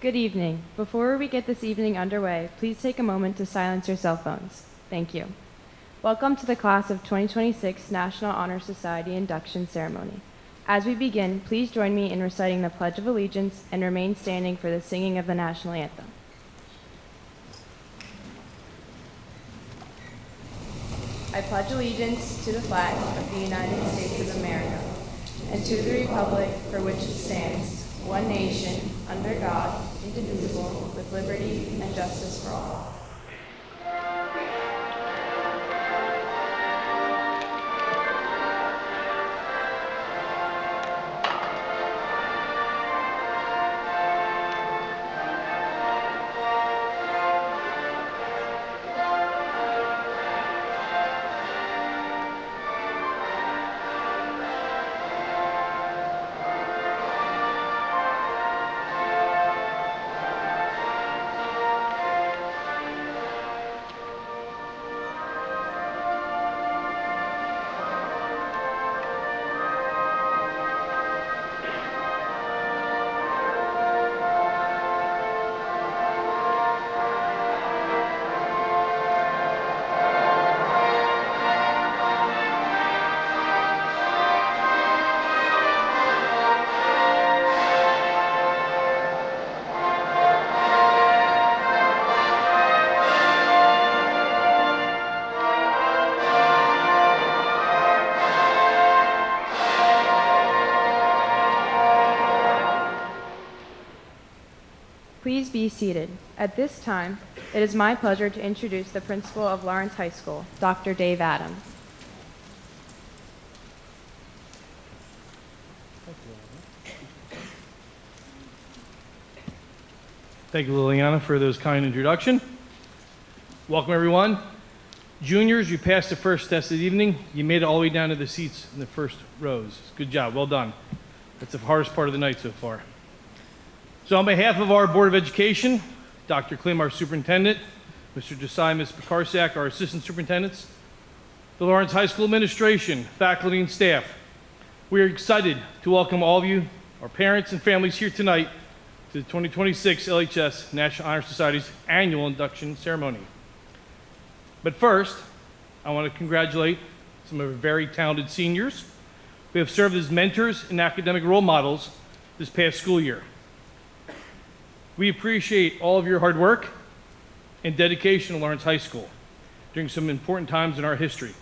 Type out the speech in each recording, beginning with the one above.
Good evening. Before we get this evening underway, please take a moment to silence your cell phones. Thank you. Welcome to the Class of 2026 National Honor Society Induction Ceremony. As we begin, please join me in reciting the Pledge of Allegiance and remain standing for the singing of the National Anthem. I pledge allegiance to the flag of the United States of America and to the republic for which it stands, one nation, under God, indivisible, with liberty and justice for all. Please be seated. At this time, it is my pleasure to introduce the principal of Lawrence High School, Dr. Dave Adams. Thank you, Liliana, for those kind introduction. Welcome, everyone. Juniors, you passed the first test this evening. You made it all the way down to the seats in the first rows. Good job. Well done. That's the hardest part of the night so far. So on behalf of our Board of Education, Dr. Klim, our superintendent, Mr. Desai, Ms. Pekarsak, our assistant superintendents, the Lawrence High School administration, faculty, and staff, we are excited to welcome all of you, our parents and families here tonight to the 2026 LHS National Honor Society's annual induction ceremony. But first, I want to congratulate some of our very talented seniors who have served as mentors and academic role models this past school year. We appreciate all of your hard work and dedication to Lawrence High School during some important times in our history,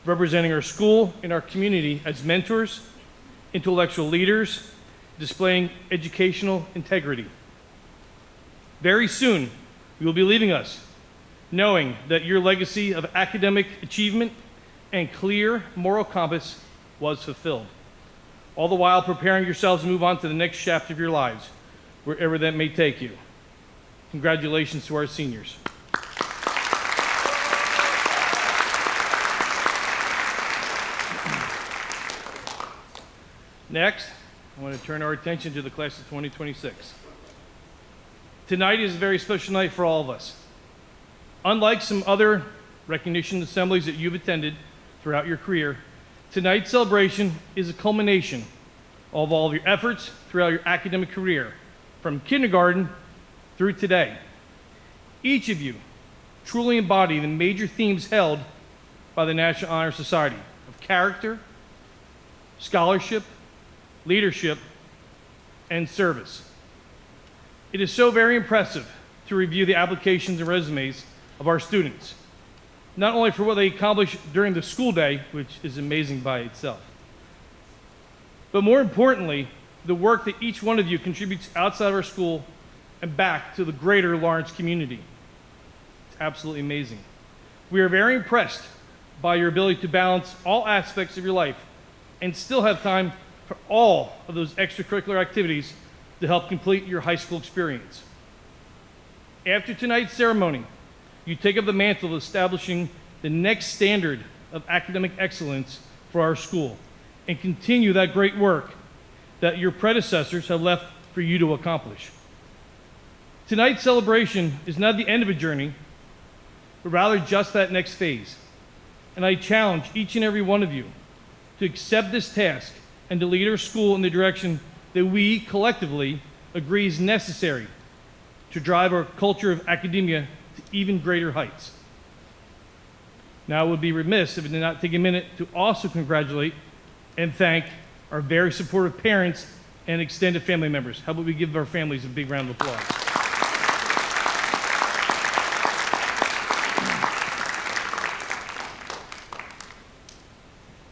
representing our school and our community as mentors, intellectual leaders, displaying educational integrity. Very soon, you will be leaving us, knowing that your legacy of academic achievement and clear moral compass was fulfilled, all the while preparing yourselves to move on to the next chapter of your lives, wherever that may take you. Congratulations to our seniors. Next, I want to turn our attention to the class of 2026. Tonight is a very special night for all of us. Unlike some other recognition assemblies that you've attended throughout your career, tonight's celebration is a culmination of all of your efforts throughout your academic career, from kindergarten through today. Each of you truly embody the major themes held by the National Honor Society of character, scholarship, leadership, and service. It is so very impressive to review the applications and resumes of our students, not only for what they accomplished during the school day, which is amazing by itself, but more importantly, the work that each one of you contributes outside of our school and back to the greater Lawrence community. It's absolutely amazing. We are very impressed by your ability to balance all aspects of your life and still have time for all of those extracurricular activities to help complete your high school experience. After tonight's ceremony, you take up the mantle of establishing the next standard of academic excellence for our school and continue that great work that your predecessors have left for you to accomplish. Tonight's celebration is not the end of a journey, but rather just that next phase. And I challenge each and every one of you to accept this task and to lead our school in the direction that we collectively agree is necessary to drive our culture of academia to even greater heights. Now, I would be remiss if I did not take a minute to also congratulate and thank our very supportive parents and extended family members. How about we give our families a big round of applause?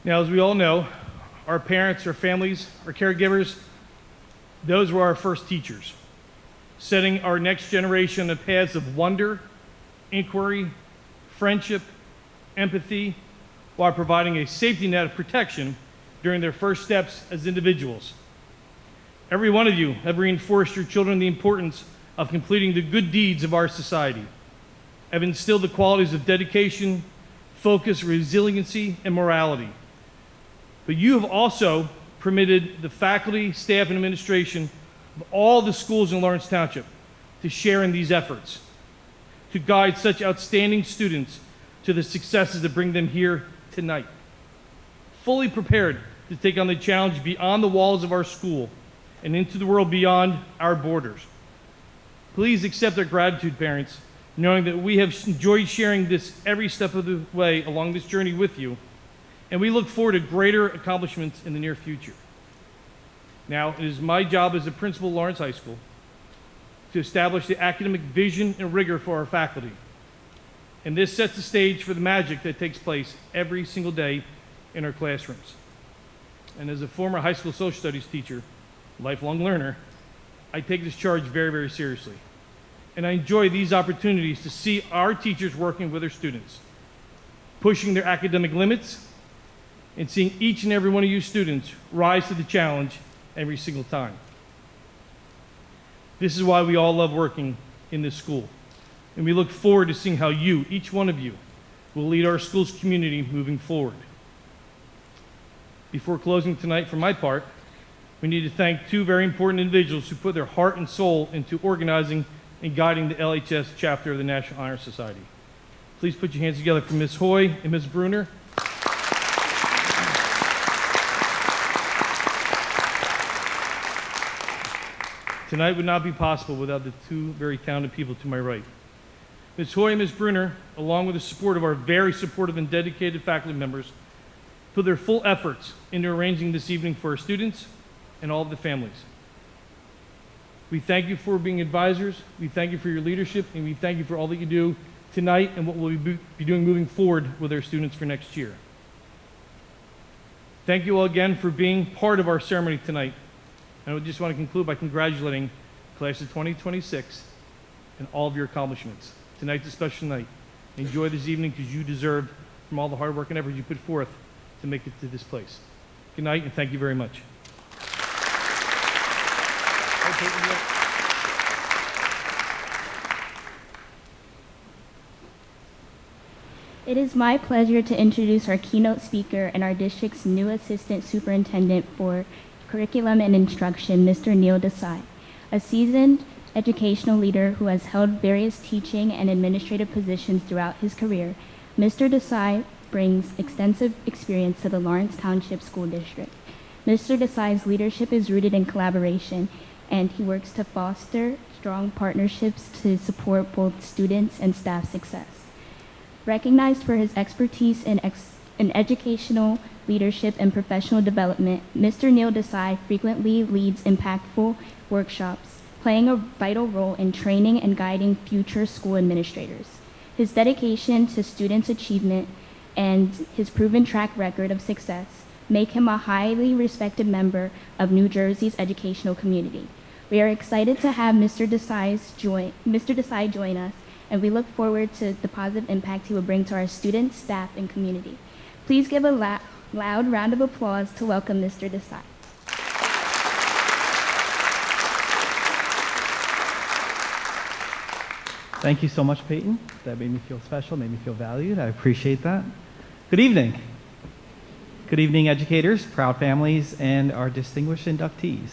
Now, as we all know, our parents, our families, our caregivers, those were our first teachers, setting our next generation on paths of wonder, inquiry, friendship, empathy, while providing a safety net of protection during their first steps as individuals. Every one of you have reinforced your children the importance of completing the good deeds of our society, have instilled the qualities of dedication, focus, resiliency, and morality. But you have also permitted the faculty, staff, and administration of all the schools in Lawrence Township to share in these efforts, to guide such outstanding students to the successes that bring them here tonight, fully prepared to take on the challenge beyond the walls of our school and into the world beyond our borders. Please accept our gratitude, parents, knowing that we have enjoyed sharing this every step of the way along this journey with you, and we look forward to greater accomplishments in the near future. Now, it is my job as a principal of Lawrence High School to establish the academic vision and rigor for our faculty. And this sets the stage for the magic that takes place every single day in our classrooms. And as a former high school social studies teacher, lifelong learner, I take this charge very, very seriously. And I enjoy these opportunities to see our teachers working with their students, pushing their academic limits, and seeing each and every one of you students rise to the challenge every single time. This is why we all love working in this school. And we look forward to seeing how you, each one of you, will lead our school's community moving forward. Before closing tonight, for my part, we need to thank two very important individuals who put their heart and soul into organizing and guiding the LHS chapter of the National Honor Society. Please put your hands together for Ms. Hoy and Ms. Bruner. Tonight would not be possible without the two very talented people to my right. Ms. Hoy and Ms. Bruner, along with the support of our very supportive and dedicated faculty members, put their full efforts into arranging this evening for our students and all of the families. We thank you for being advisors, we thank you for your leadership, and we thank you for all that you do tonight and what we'll be doing moving forward with our students for next year. Thank you all again for being part of our ceremony tonight. And I just want to conclude by congratulating class of 2026 and all of your accomplishments. Tonight's a special night. Enjoy this evening because you deserve from all the hard work and effort you put forth to make it to this place. Good night and thank you very much. It is my pleasure to introduce our keynote speaker and our district's new Assistant Superintendent for Curriculum and Instruction, Mr. Neil Desai, a seasoned educational leader who has held various teaching and administrative positions throughout his career. Mr. Desai brings extensive experience to the Lawrence Township School District. Mr. Desai's leadership is rooted in collaboration, and he works to foster strong partnerships to support both students and staff success. Recognized for his expertise in educational leadership and professional development, Mr. Neil Desai frequently leads impactful workshops, playing a vital role in training and guiding future school administrators. His dedication to students' achievement and his proven track record of success make him a highly respected member of New Jersey's educational community. We are excited to have Mr. Desai join us, and we look forward to the positive impact he will bring to our students, staff, and community. Please give a loud round of applause to welcome Mr. Desai. Thank you so much, Peyton. That made me feel special, made me feel valued. I appreciate that. Good evening. Good evening, educators, proud families, and our distinguished inductees.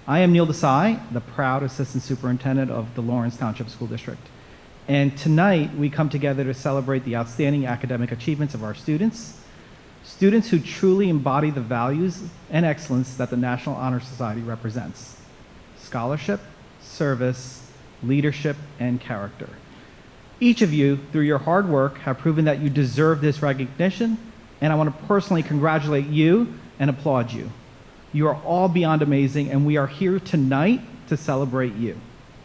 I am Neil Desai, the proud Assistant Superintendent of the Lawrence Township School District. And tonight, we come together to celebrate the outstanding academic achievements of our students who truly embody the values and excellence that the National Honor Society represents. scholarship, service, leadership, and character. Each of you, through your hard work, have proven that you deserve this recognition, and I want to personally congratulate you and applaud you. You are all beyond amazing, and we are here tonight to celebrate you,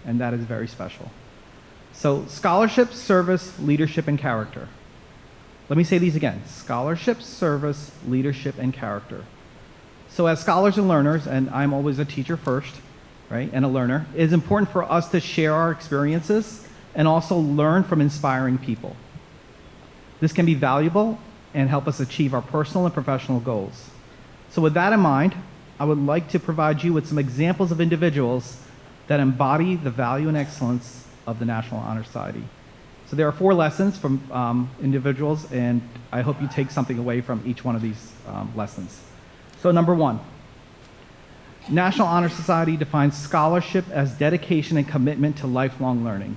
and that is very special. So, scholarship, service, leadership, and character. Let me say these again. Scholarship, service, leadership, and character. So as scholars and learners, and I'm always a teacher first, right, and a learner, it is important for us to share our experiences and also learn from inspiring people. This can be valuable and help us achieve our personal and professional goals. So with that in mind, I would like to provide you with some examples of individuals that embody the value and excellence of the National Honor Society. So there are 4 lessons from individuals, and I hope you take something away from each one of these lessons. So number 1, National Honor Society defines scholarship as dedication and commitment to lifelong learning,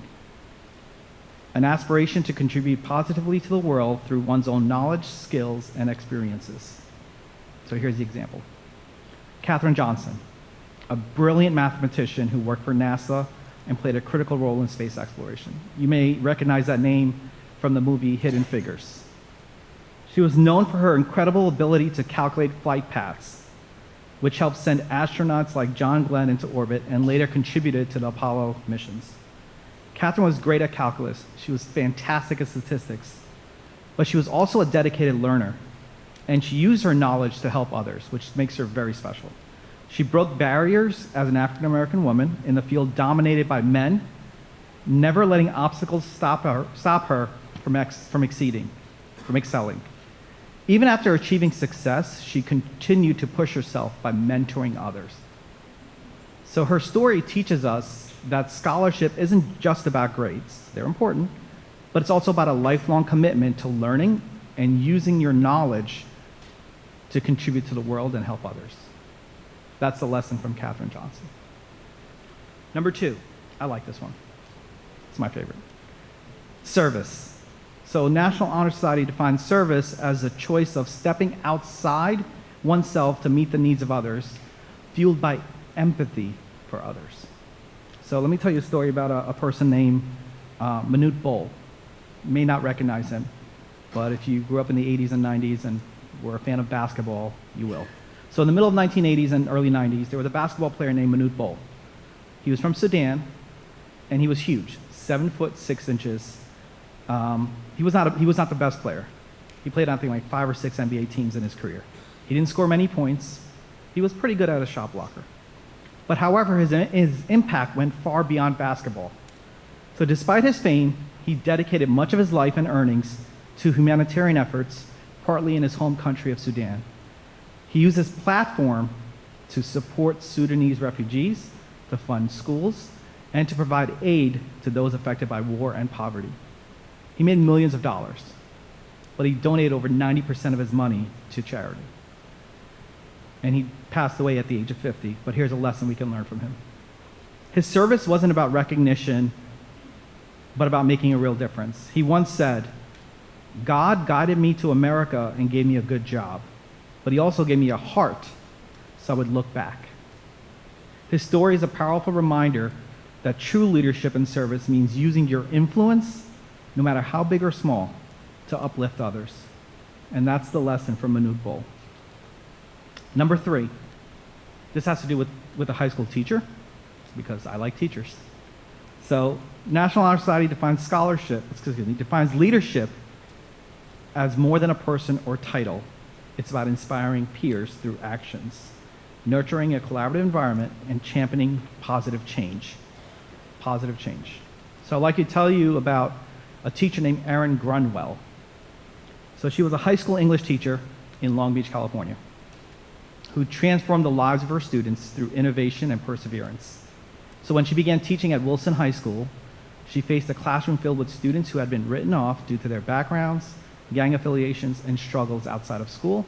an aspiration to contribute positively to the world through one's own knowledge, skills, and experiences. So here's the example. Katherine Johnson, a brilliant mathematician who worked for NASA and played a critical role in space exploration. You may recognize that name from the movie Hidden Figures. She was known for her incredible ability to calculate flight paths, which helped send astronauts like John Glenn into orbit and later contributed to the Apollo missions. Katherine was great at calculus. She was fantastic at statistics, but she was also a dedicated learner, and she used her knowledge to help others, which makes her very special. She broke barriers as an African-American woman in the field dominated by men, never letting obstacles stop her from excelling. Even after achieving success, she continued to push herself by mentoring others. So her story teaches us that scholarship isn't just about grades. They're important, but it's also about a lifelong commitment to learning and using your knowledge to contribute to the world and help others. That's the lesson from Katherine Johnson. Number 2, I like this one. It's my favorite. Service. So National Honor Society defines service as a choice of stepping outside oneself to meet the needs of others, fueled by empathy for others. So let me tell you a story about a person named Manute Bol. You may not recognize him, but if you grew up in the 80s and 90s and were a fan of basketball, you will. So in the middle of 1980s and early 90s, there was a basketball player named Manute Bol. He was from Sudan, and he was huge, 7 foot 6 inches. He was not the best player. He played on, I think, like 5 or 6 NBA teams in his career. He didn't score many points. He was pretty good at a shot blocker. But however, his impact went far beyond basketball. So despite his fame, he dedicated much of his life and earnings to humanitarian efforts, partly in his home country of Sudan. He used his platform to support Sudanese refugees, to fund schools, and to provide aid to those affected by war and poverty. He made millions of dollars, but he donated over 90% of his money to charity. And he passed away at the age of 50, but here's a lesson we can learn from him. His service wasn't about recognition, but about making a real difference. He once said, "God guided me to America and gave me a good job, but he also gave me a heart so I would look back." His story is a powerful reminder that true leadership and service means using your influence, no matter how big or small, to uplift others. And that's the lesson from Manute Bol. Number 3, this has to do with a high school teacher, because I like teachers. So National Honor Society defines defines leadership as more than a person or title. It's about inspiring peers through actions, nurturing a collaborative environment, and championing positive change. Positive change. So I'd like to tell you about a teacher named Erin Grunwell. So she was a high school English teacher in Long Beach, California, who transformed the lives of her students through innovation and perseverance. So when she began teaching at Wilson High School, she faced a classroom filled with students who had been written off due to their backgrounds, gang affiliations, and struggles outside of school.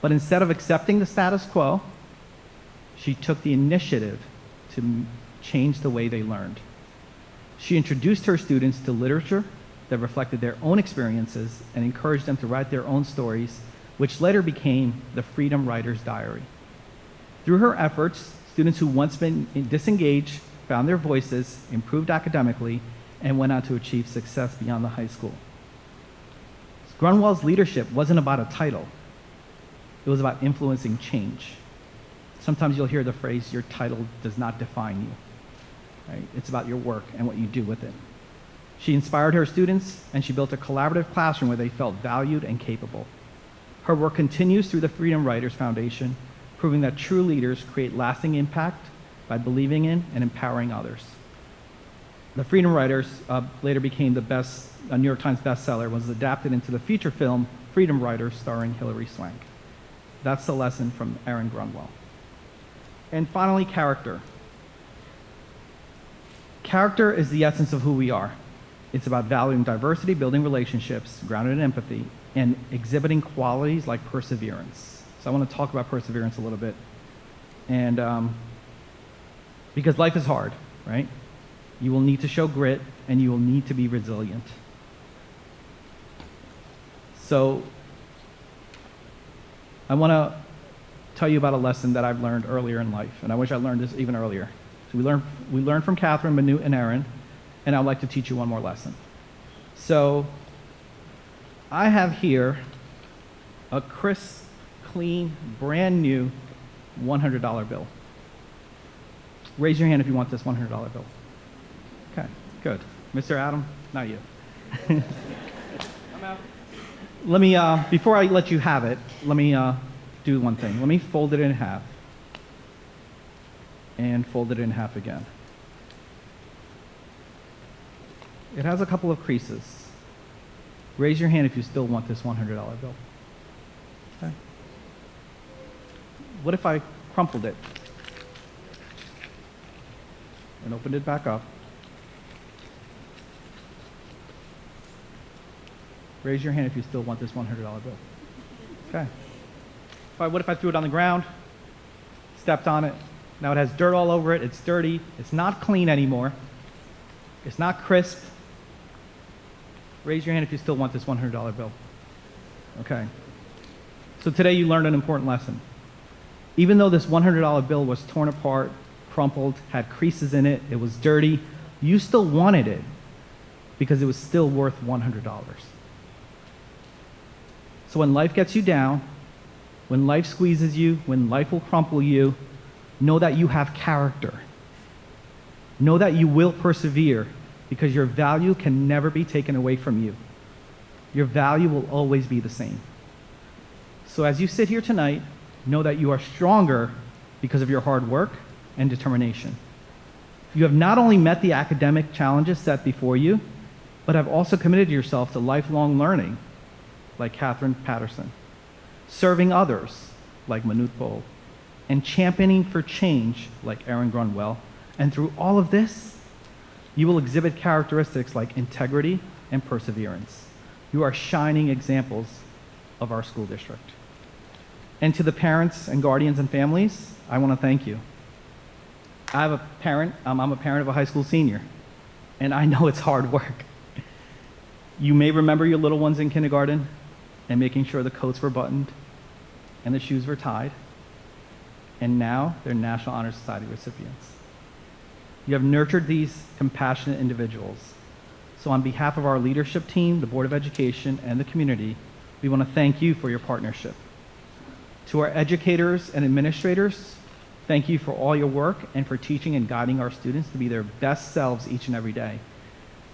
But instead of accepting the status quo, she took the initiative to change the way they learned. She introduced her students to literature that reflected their own experiences and encouraged them to write their own stories, which later became the Freedom Writer's Diary. Through her efforts, Students who once been disengaged found their voices, improved academically, and went on to achieve success beyond the high school. Grunwell's leadership wasn't about a title. It was about influencing change. Sometimes you'll hear the phrase, your title does not define you. Right? It's about your work and what you do with it. She inspired her students, and she built a collaborative classroom where they felt valued and capable. Her work continues through the Freedom Writers Foundation, proving that true leaders create lasting impact by believing in and empowering others. The Freedom Writers later became a New York Times bestseller, was adapted into the feature film Freedom Writers starring Hilary Swank. That's the lesson from Erin Grunwell. And finally, character. Character is the essence of who we are. It's about valuing diversity, building relationships, grounded in empathy, and exhibiting qualities like perseverance. So I want to talk about perseverance a little bit. And because life is hard, right? You will need to show grit, and you will need to be resilient. So I want to tell you about a lesson that I've learned earlier in life, and I wish I learned this even earlier. So we learned from Catherine, Manute, and Erin, and I'd like to teach you one more lesson. So I have here a crisp, clean, brand new $100 bill. Raise your hand if you want this $100 bill. Okay, good. Mr. Adam, not you. I'm out. Let me, before I let you have it, let me do one thing. Let me fold it in half. And fold it in half again. It has a couple of creases. Raise your hand if you still want this $100 bill. Okay. What if I crumpled it and opened it back up? Raise your hand if you still want this $100 bill. Okay. What if I threw it on the ground, stepped on it? Now it has dirt all over it. It's dirty. It's not clean anymore. It's not crisp. Raise your hand if you still want this $100 bill. Okay. So today you learned an important lesson. Even though this $100 bill was torn apart, crumpled, had creases in it, it was dirty, you still wanted it because it was still worth $100. So when life gets you down, when life squeezes you, when life will crumple you, know that you have character. Know that you will persevere because your value can never be taken away from you. Your value will always be the same. So as you sit here tonight, know that you are stronger because of your hard work and determination. You have not only met the academic challenges set before you, but have also committed yourself to lifelong learning, like Catherine Patterson, serving others, like Manute Bol, and championing for change, like Erin Grunwell. And through all of this, you will exhibit characteristics like integrity and perseverance. You are shining examples of our school district. And to the parents and guardians and families, I want to thank you. I have a parent, I'm a parent of a high school senior, and I know it's hard work. You may remember your little ones in kindergarten and making sure the coats were buttoned and the shoes were tied, and now they're National Honor Society recipients. You have nurtured these compassionate individuals. So on behalf of our leadership team, the Board of Education, and the community, we want to thank you for your partnership. To our educators and administrators, thank you for all your work and for teaching and guiding our students to be their best selves each and every day.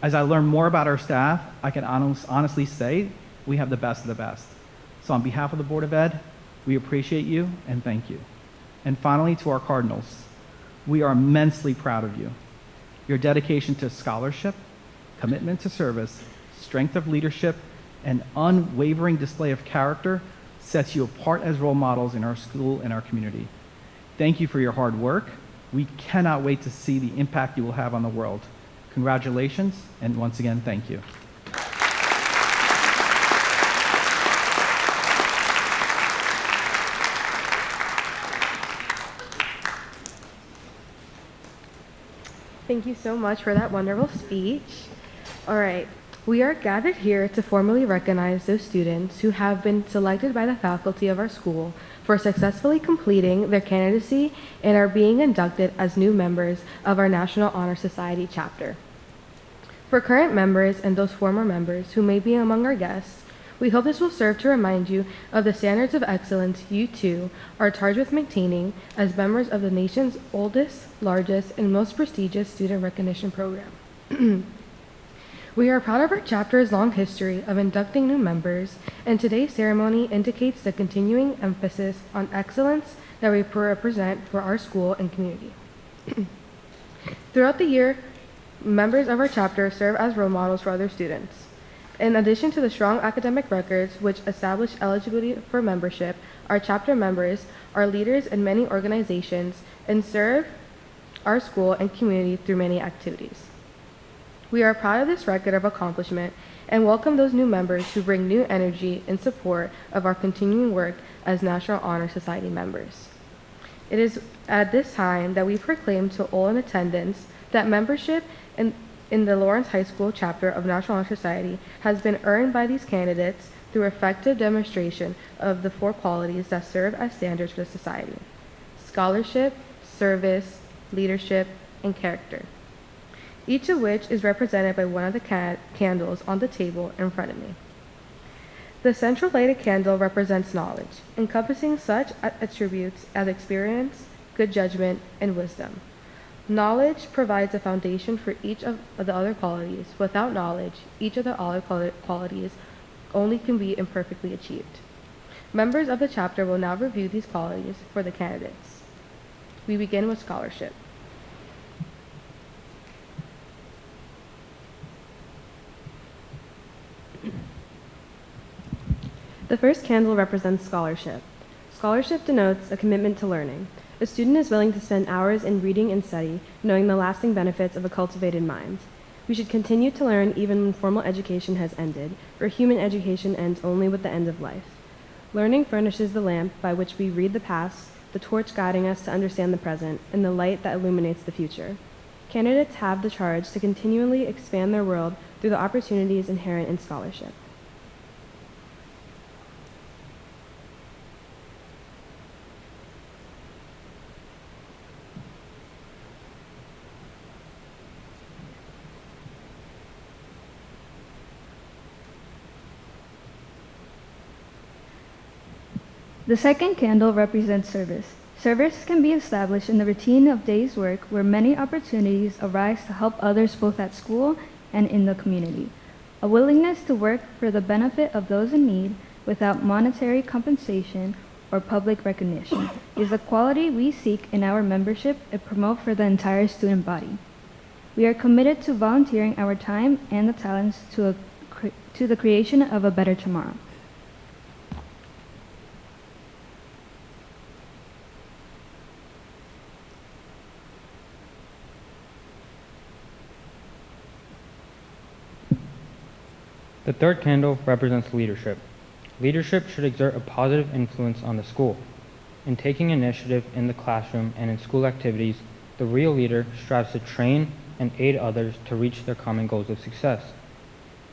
As I learn more about our staff, I can honestly say we have the best of the best. So on behalf of the Board of Ed, we appreciate you and thank you. And finally, to our Cardinals, we are immensely proud of you. Your dedication to scholarship, commitment to service, strength of leadership, and unwavering display of character sets you apart as role models in our school and our community. Thank you for your hard work. We cannot wait to see the impact you will have on the world. Congratulations, and once again, thank you. Thank you so much for that wonderful speech. All right, we are gathered here to formally recognize those students who have been selected by the faculty of our school for successfully completing their candidacy and are being inducted as new members of our National Honor Society chapter. For current members and those former members who may be among our guests, we hope this will serve to remind you of the standards of excellence you too are charged with maintaining as members of the nation's oldest, largest, and most prestigious student recognition program. We are proud of our chapter's long history of inducting new members, and today's ceremony indicates the continuing emphasis on excellence that we represent for our school and community. Throughout the year, members of our chapter serve as role models for other students. In addition to the strong academic records which establish eligibility for membership, our chapter members are leaders in many organizations and serve our school and community through many activities. We are proud of this record of accomplishment and welcome those new members who bring new energy in support of our continuing work as National Honor Society members. It is at this time that we proclaim to all in attendance that membership in the Lawrence High School chapter of National Honor Society has been earned by these candidates through effective demonstration of the 4 qualities that serve as standards for the society: scholarship, service, leadership, and character, each of which is represented by one of the candles on the table in front of me. The central lighted candle represents knowledge, encompassing such attributes as experience, good judgment, and wisdom. Knowledge provides a foundation for each of the other qualities. Without knowledge, each of the other qualities only can be imperfectly achieved. Members of the chapter will now review these qualities for the candidates. We begin with scholarship. The first candle represents scholarship. Scholarship denotes a commitment to learning. A student is willing to spend hours in reading and study, knowing the lasting benefits of a cultivated mind. We should continue to learn even when formal education has ended, for human education ends only with the end of life. Learning furnishes the lamp by which we read the past, the torch guiding us to understand the present, and the light that illuminates the future. Candidates have the charge to continually expand their world through the opportunities inherent in scholarship. The second candle represents service. Service can be established in the routine of day's work where many opportunities arise to help others both at school and in the community. A willingness to work for the benefit of those in need without monetary compensation or public recognition is a quality we seek in our membership and promote for the entire student body. We are committed to volunteering our time and the talents to the creation of a better tomorrow. The third candle represents leadership. Leadership should exert a positive influence on the school. In taking initiative in the classroom and in school activities, the real leader strives to train and aid others to reach their common goals of success.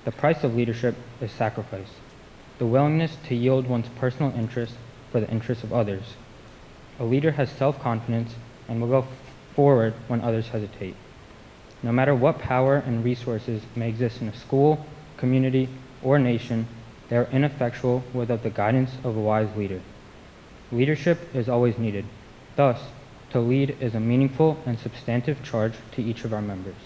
The price of leadership is sacrifice, the willingness to yield one's personal interest for the interests of others. A leader has self-confidence and will go forward when others hesitate. No matter what power and resources may exist in a school, community, or nation, they are ineffectual without the guidance of a wise leader. Leadership is always needed. Thus, to lead is a meaningful and substantive charge to each of our members.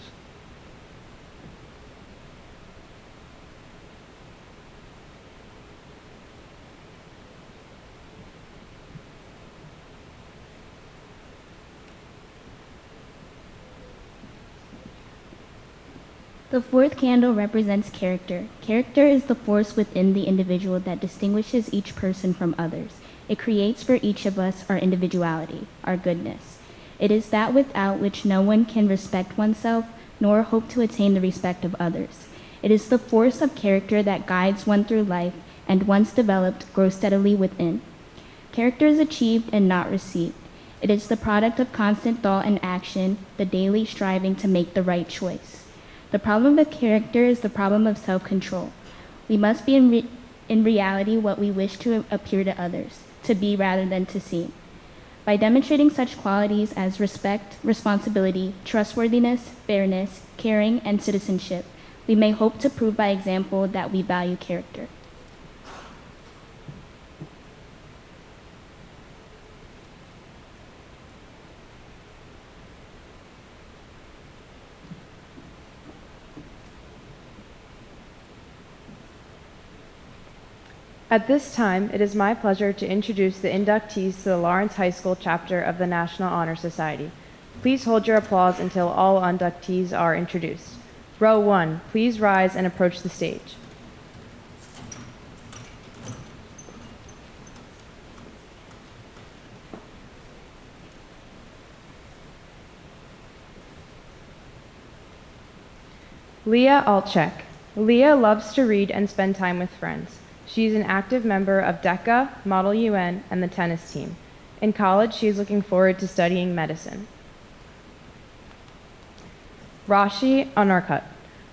The fourth candle represents character. Character is the force within the individual that distinguishes each person from others. It creates for each of us our individuality, our goodness. It is that without which no one can respect oneself, nor hope to attain the respect of others. It is the force of character that guides one through life, and once developed, grows steadily within. Character is achieved and not received. It is the product of constant thought and action, the daily striving to make the right choice. The problem of character is the problem of self-control. We must be in reality what we wish to appear to others. to be rather than to seem. By demonstrating such qualities as respect, responsibility, trustworthiness, fairness, caring, and citizenship, we may hope to prove by example that we value character. At this time, it is my pleasure to introduce the inductees to the Lawrence High School chapter of the National Honor Society. Please hold your applause until all inductees are introduced. Row 1, please rise and approach the stage. Leah Altchek. Leah loves to read and spend time with friends. She is an active member of DECA, Model UN, and the tennis team. In college, she is looking forward to studying medicine. Roshni Anarkut.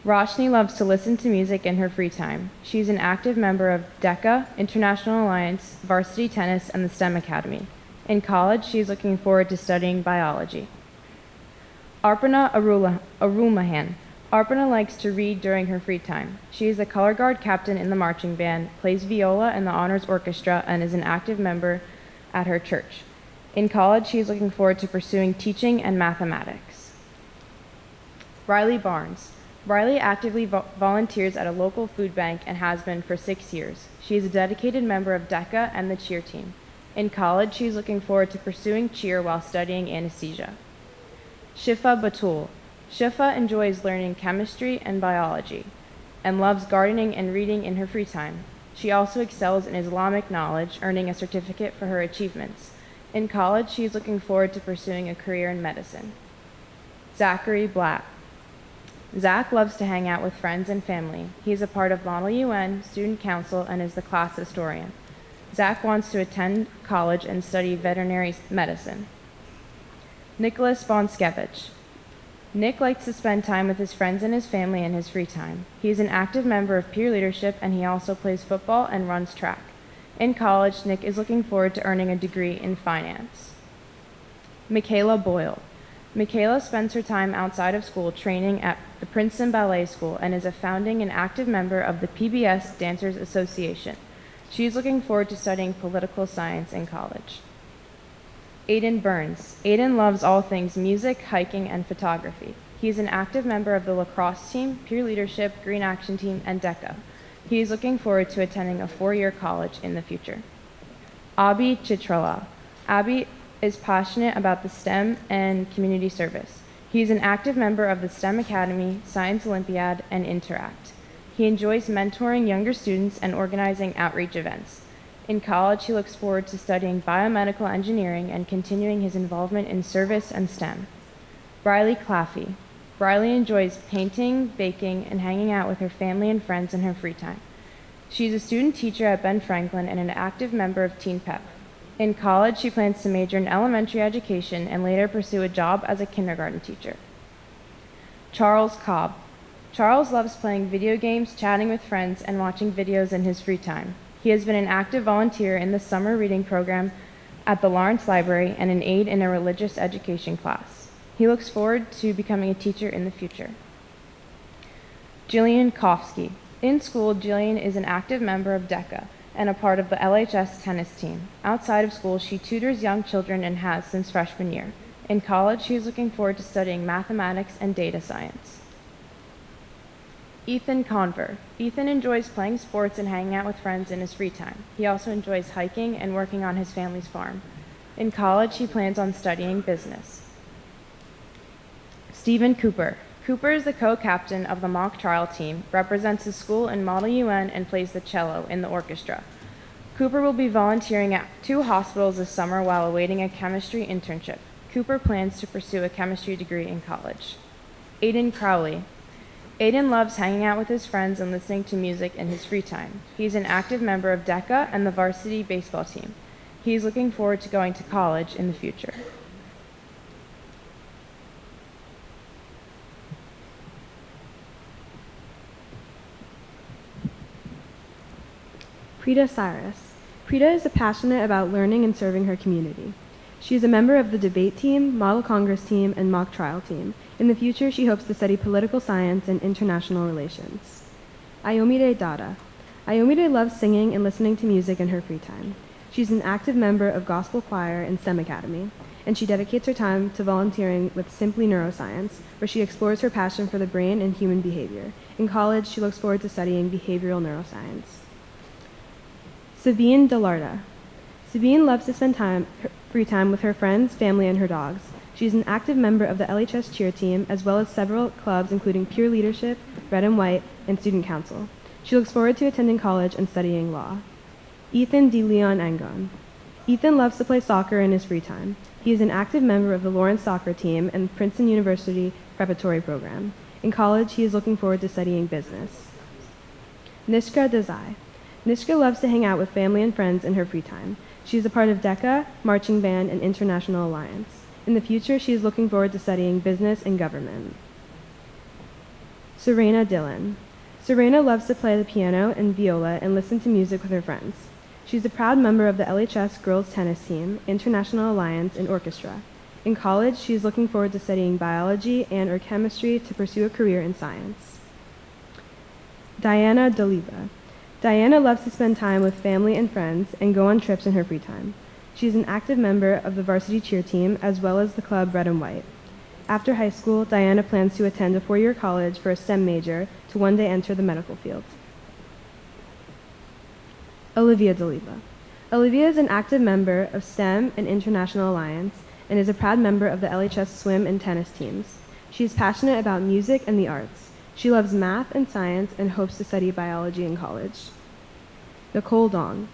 Roshni loves to listen to music in her free time. She is an active member of DECA, International Alliance, Varsity Tennis, and the STEM Academy. In college, she is looking forward to studying biology. Arpana Arumahan. Arpana likes to read during her free time. She is the color guard captain in the marching band, plays viola in the honors orchestra, and is an active member at her church. In college, she is looking forward to pursuing teaching and mathematics. Riley Barnes. Riley actively volunteers at a local food bank and has been for 6 years. She is a dedicated member of DECA and the cheer team. In college, she is looking forward to pursuing cheer while studying anesthesia. Shifa Batul. Shifa enjoys learning chemistry and biology and loves gardening and reading in her free time. She also excels in Islamic knowledge, earning a certificate for her achievements. In college, she is looking forward to pursuing a career in medicine. Zachary Blatt. Zach loves to hang out with friends and family. He is a part of Model UN, Student Council, and is the class historian. Zach wants to attend college and study veterinary medicine. Nicholas Bonskevich. Nick likes to spend time with his friends and his family in his free time. He is an active member of peer leadership, and he also plays football and runs track. In college, Nick is looking forward to earning a degree in finance. Michaela Boyle. Michaela spends her time outside of school training at the Princeton Ballet School and is a founding and active member of the PBS Dancers Association. She is looking forward to studying political science in college. Aiden Burns. Aiden loves all things music, hiking, and photography. He is an active member of the lacrosse team, peer leadership, Green Action Team, and DECA. He is looking forward to attending a 4-year college in the future. Abhi Chitrala. Abhi is passionate about the STEM and community service. He is an active member of the STEM Academy, Science Olympiad, and Interact. He enjoys mentoring younger students and organizing outreach events. In college, he looks forward to studying biomedical engineering and continuing his involvement in service and STEM. Riley Claffey. Riley enjoys painting, baking, and hanging out with her family and friends in her free time. She is a student teacher at Ben Franklin and an active member of Teen Pep. In college, she plans to major in elementary education and later pursue a job as a kindergarten teacher. Charles Cobb. Charles loves playing video games, chatting with friends, and watching videos in his free time. He has been an active volunteer in the summer reading program at the Lawrence Library and an aide in a religious education class. He looks forward to becoming a teacher in the future. Jillian Kofsky. In school, Jillian is an active member of DECA and a part of the LHS tennis team. Outside of school, she tutors young children and has since freshman year. In college, she is looking forward to studying mathematics and data science. Ethan Conver. Ethan enjoys playing sports and hanging out with friends in his free time. He also enjoys hiking and working on his family's farm. In college, he plans on studying business. Stephen Cooper. Cooper is the co-captain of the mock trial team, represents his school in Model UN, and plays the cello in the orchestra. Cooper will be volunteering at 2 hospitals this summer while awaiting a chemistry internship. Cooper plans to pursue a chemistry degree in college. Aiden Crowley. Aiden loves hanging out with his friends and listening to music in his free time. He's an active member of DECA and the varsity baseball team. He is looking forward to going to college in the future. Preeta Cyrus. Prita is passionate about learning and serving her community. She is a member of the debate team, model congress team, and mock trial team. In the future, she hopes to study political science and international relations. Ayomide Dada. Ayomide loves singing and listening to music in her free time. She's an active member of gospel choir and STEM Academy, and she dedicates her time to volunteering with Simply Neuroscience, where she explores her passion for the brain and human behavior. In college, she looks forward to studying behavioral neuroscience. Sabine Delarda. Sabine loves to spend her free time with her friends, family, and her dogs. She's an active member of the LHS cheer team, as well as several clubs including Peer Leadership, Red and White, and Student Council. She looks forward to attending college and studying law. Ethan De Leon Angon. Ethan loves to play soccer in his free time. He is an active member of the Lawrence soccer team and Princeton University preparatory program. In college, he is looking forward to studying business. Nishka Desai. Nishka loves to hang out with family and friends in her free time. She is a part of DECA, Marching Band, and International Alliance. In the future, she is looking forward to studying business and government. Serena Dillon. Serena loves to play the piano and viola and listen to music with her friends. She's a proud member of the LHS girls tennis team, International Alliance, and orchestra. In college, she is looking forward to studying biology and/or chemistry to pursue a career in science. Diana Doliva. Diana loves to spend time with family and friends and go on trips in her free time. She is an active member of the varsity cheer team as well as the club Red and White. After high school, Diana plans to attend a four-year college for a STEM major to one day enter the medical field. Olivia Doliva. Olivia is an active member of STEM and International Alliance and is a proud member of the LHS swim and tennis teams. She is passionate about music and the arts. She loves math and science and hopes to study biology in college. Nicole Dong.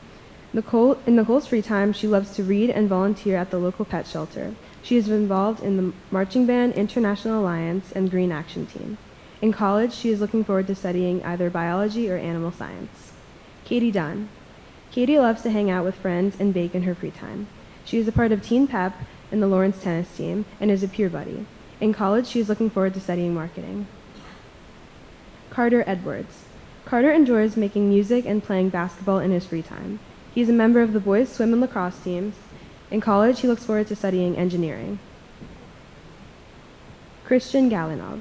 In Nicole's free time, she loves to read and volunteer at the local pet shelter. She is involved in the Marching Band, International Alliance, and Green Action Team. In college, she is looking forward to studying either biology or animal science. Katie Dunn. Katie loves to hang out with friends and bake in her free time. She is a part of Teen Pep and the Lawrence tennis team and is a peer buddy. In college, she is looking forward to studying marketing. Carter Edwards. Carter enjoys making music and playing basketball in his free time. He is a member of the boys' swim and lacrosse teams. In college, he looks forward to studying engineering. Christian Galinov.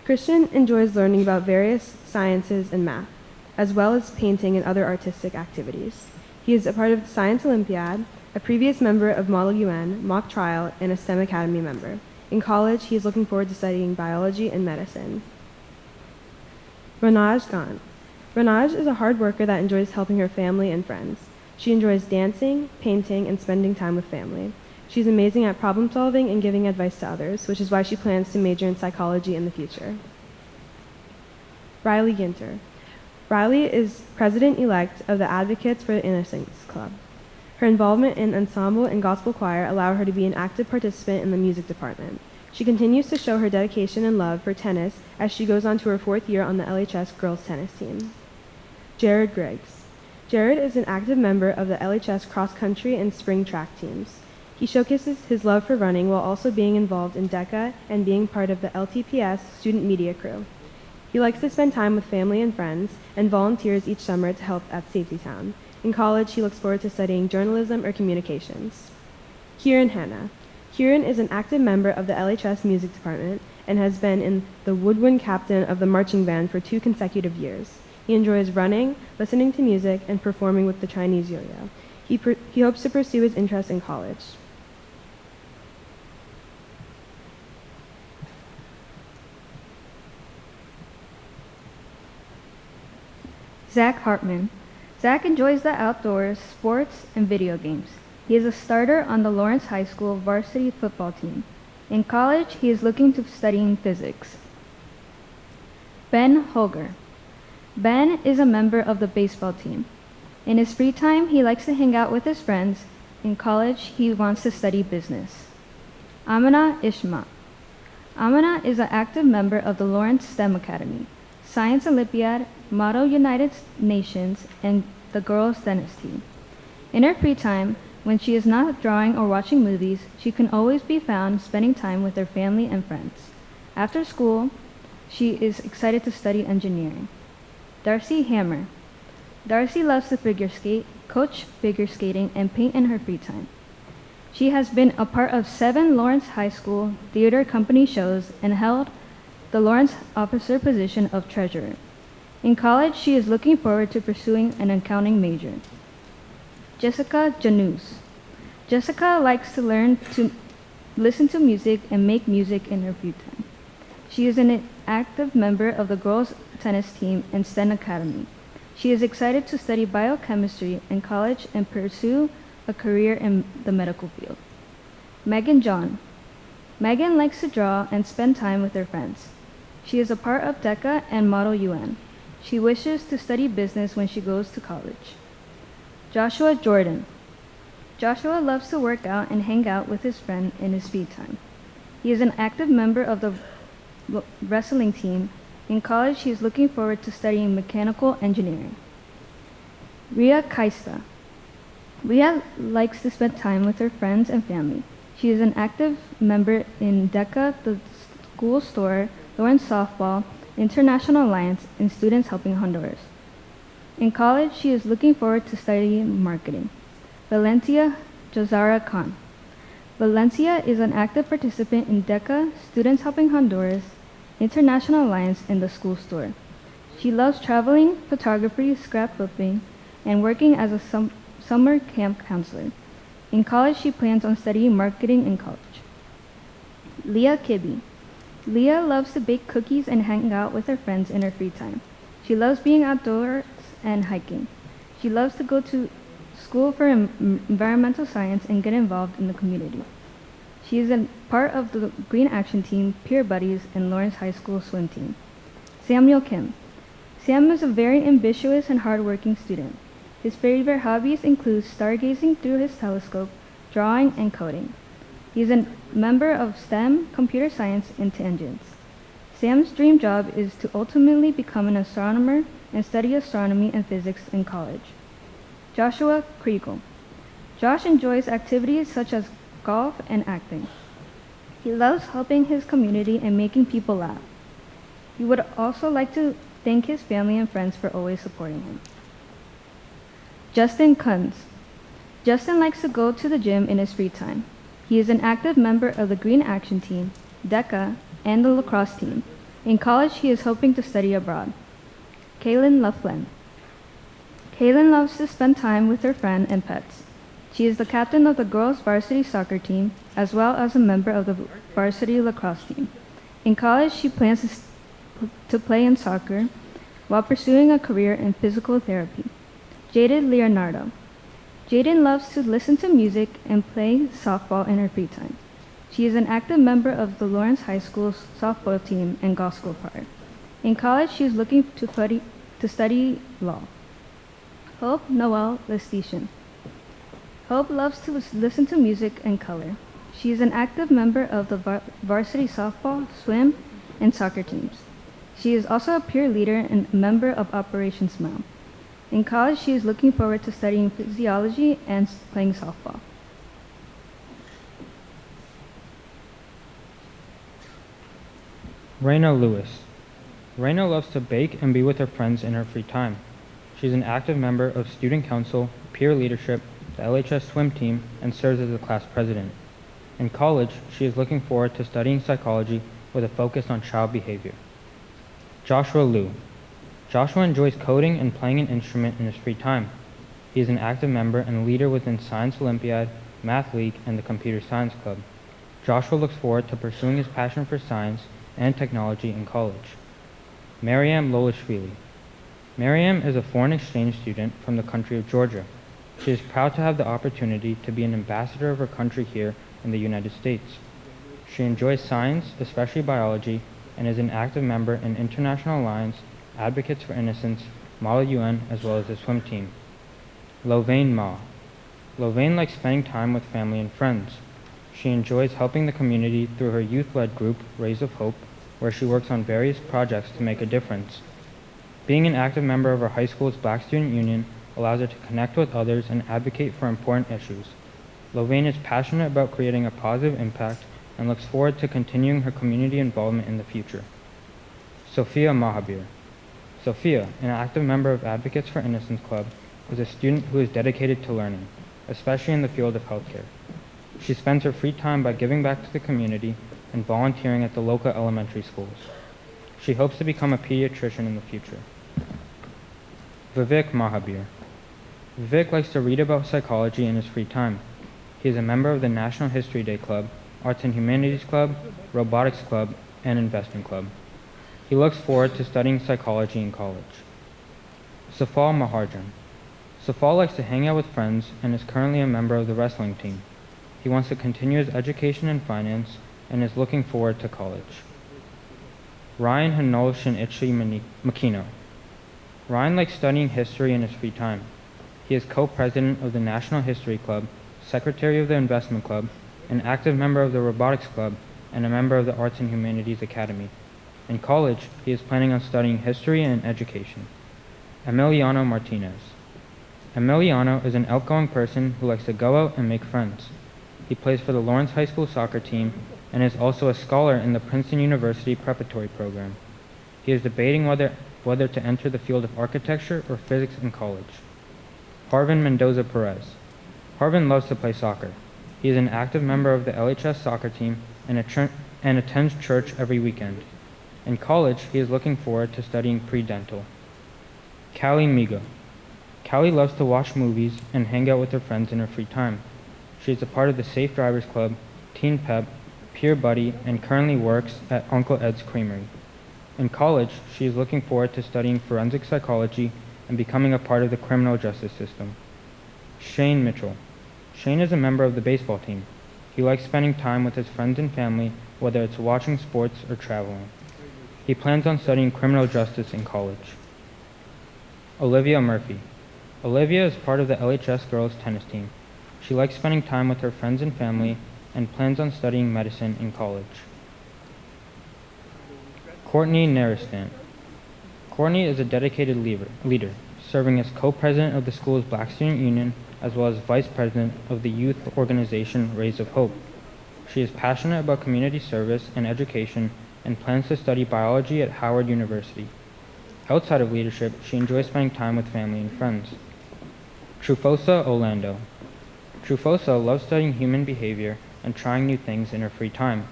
Christian enjoys learning about various sciences and math, as well as painting and other artistic activities. He is a part of the Science Olympiad, a previous member of Model UN, Mock Trial, and a STEM Academy member. In college, he is looking forward to studying biology and medicine. Ranaj Gant. Ranaj is a hard worker that enjoys helping her family and friends. She enjoys dancing, painting, and spending time with family. She's amazing at problem solving and giving advice to others, which is why she plans to major in psychology in the future. Riley Ginter. Riley is president-elect of the Advocates for the Innocence Club. Her involvement in ensemble and gospel choir allow her to be an active participant in the music department. She continues to show her dedication and love for tennis as she goes on to her fourth year on the LHS girls tennis team. Jared Griggs. Jared is an active member of the LHS cross-country and spring track teams. He showcases his love for running while also being involved in DECA and being part of the LTPS student media crew. He likes to spend time with family and friends and volunteers each summer to help at Safety Town. In college, he looks forward to studying journalism or communications. Kieran Hanna. Kieran is an active member of the LHS music department and has been in the woodwind captain of the marching band for 2 consecutive years. He enjoys running, listening to music, and performing with the Chinese yo-yo. He hopes to pursue his interests in college. Zach Hartman. Zach enjoys the outdoors, sports, and video games. He is a starter on the Lawrence High School varsity football team. In college, he is looking to studying physics. Ben Holger. Ben is a member of the baseball team. In his free time, he likes to hang out with his friends. In college, he wants to study business. Amina Ishma. Amina is an active member of the Lawrence STEM Academy, Science Olympiad, Model United Nations, and the girls' tennis team. In her free time, when she is not drawing or watching movies, she can always be found spending time with her family and friends. After school, she is excited to study engineering. Darcy Hammer. Darcy loves to figure skate, coach figure skating, and paint in her free time. She has been a part of 7 Lawrence High School theater company shows and held the Lawrence officer position of treasurer. In college, she is looking forward to pursuing an accounting major. Jessica Janus. Jessica likes to listen to music and make music in her free time. She is an active member of the girls' tennis team and STEM Academy. She is excited to study biochemistry in college and pursue a career in the medical field. Megan John. Megan likes to draw and spend time with her friends. She is a part of DECA and Model UN. She wishes to study business when she goes to college. Joshua Jordan. Joshua loves to work out and hang out with his friend in his free time. He is an active member of the wrestling team. In college, he is looking forward to studying mechanical engineering. Ria Kaista. Ria likes to spend time with her friends and family. She is an active member in DECA, the school store, Lawrence Softball, International Alliance, and Students Helping Honduras. In college, she is looking forward to studying marketing. Valencia Jazara Khan. Valencia is an active participant in DECA, Students Helping Honduras, International Alliance, and the school store. She loves traveling, photography, scrapbooking, and working as a summer camp counselor. In college, she plans on studying marketing in college. Leah Kibbe. Leah loves to bake cookies and hang out with her friends in her free time. She loves being outdoors and hiking. She loves to go to school for environmental science and get involved in the community. She is a part of the Green Action Team, Peer Buddies, and Lawrence High School swim team. Samuel Kim. Sam is a very ambitious and hardworking student. His favorite hobbies include stargazing through his telescope, drawing, and coding. He is a member of STEM, computer science, and tangents. Sam's dream job is to ultimately become an astronomer and study astronomy and physics in college. Joshua Kriegel. Josh enjoys activities such as golf and acting. He loves helping his community and making people laugh. He would also like to thank his family and friends for always supporting him. Justin Kunz. Justin likes to go to the gym in his free time. He is an active member of the Green Action Team, DECA, and the lacrosse team. In college, he is hoping to study abroad. Kaylin Laflen. Kaylin loves to spend time with her friend and pets. She is the captain of the girls' varsity soccer team, as well as a member of the varsity lacrosse team. In college, she plans to play in soccer while pursuing a career in physical therapy. Jaden Leonardo. Jaden loves to listen to music and play softball in her free time. She is an active member of the Lawrence High School softball team and gospel choir. In college, she is looking to study law. Hope Noel Lestitian. Hope loves to listen to music and color. She is an active member of the varsity softball, swim, and soccer teams. She is also a peer leader and a member of Operation Smile. In college, she is looking forward to studying physiology and playing softball. Raina Lewis. Raina loves to bake and be with her friends in her free time. She's an active member of student council, peer leadership, the LHS swim team, and serves as the class president. In college, she is looking forward to studying psychology with a focus on child behavior. Joshua Liu. Joshua enjoys coding and playing an instrument in his free time. He is an active member and leader within Science Olympiad, Math League, and the Computer Science Club. Joshua looks forward to pursuing his passion for science and technology in college. Mariam Lolishvili. Mariam is a foreign exchange student from the country of Georgia. She is proud to have the opportunity to be an ambassador of her country here in the United States. She enjoys science, especially biology, and is an active member in International Alliance, Advocates for Innocence, Model UN, as well as the swim team. Lovain Ma. Lovain likes spending time with family and friends. She enjoys helping the community through her youth-led group, Rays of Hope, where she works on various projects to make a difference. Being an active member of her high school's Black Student Union allows her to connect with others and advocate for important issues. Lovain is passionate about creating a positive impact and looks forward to continuing her community involvement in the future. Sophia Mahabir. Sophia, an active member of Advocates for Innocence Club, is a student who is dedicated to learning, especially in the field of healthcare. She spends her free time by giving back to the community and volunteering at the local elementary schools. She hopes to become a pediatrician in the future. Vivek Mahabir. Vivek likes to read about psychology in his free time. He is a member of the National History Day Club, Arts and Humanities Club, Robotics Club, and Investment Club. He looks forward to studying psychology in college. Safal Maharjan. Safal likes to hang out with friends and is currently a member of the wrestling team. He wants to continue his education in finance and is looking forward to college. Ryan Hanolshin Itchi Makino. Ryan likes studying history in his free time. He is co-president of the National History Club, secretary of the Investment Club, an active member of the Robotics Club, and a member of the Arts and Humanities Academy. In college, he is planning on studying history and education. Emiliano Martinez. Emiliano is an outgoing person who likes to go out and make friends. He plays for the Lawrence High School soccer team and is also a scholar in the Princeton University preparatory program. He is debating whether to enter the field of architecture or physics in college. Harvin Mendoza Perez. Harvin loves to play soccer. He is an active member of the LHS soccer team and attends church every weekend. In college, he is looking forward to studying pre-dental. Callie Migo. Callie loves to watch movies and hang out with her friends in her free time. She is a part of the Safe Drivers Club, Teen Pep, Peer Buddy, and currently works at Uncle Ed's Creamery. In college, she is looking forward to studying forensic psychology and becoming a part of the criminal justice system. Shane Mitchell. Shane is a member of the baseball team. He likes spending time with his friends and family, whether it's watching sports or traveling. He plans on studying criminal justice in college. Olivia Murphy. Olivia is part of the LHS girls tennis team. She likes spending time with her friends and family and plans on studying medicine in college. Courtney Naristan. Courtney is a dedicated leader, serving as co-president of the school's Black Student Union as well as vice president of the youth organization Rays of Hope. She is passionate about community service and education and plans to study biology at Howard University. Outside of leadership, she enjoys spending time with family and friends. Trufosa Orlando. Trufosa loves studying human behavior and trying new things in her free time.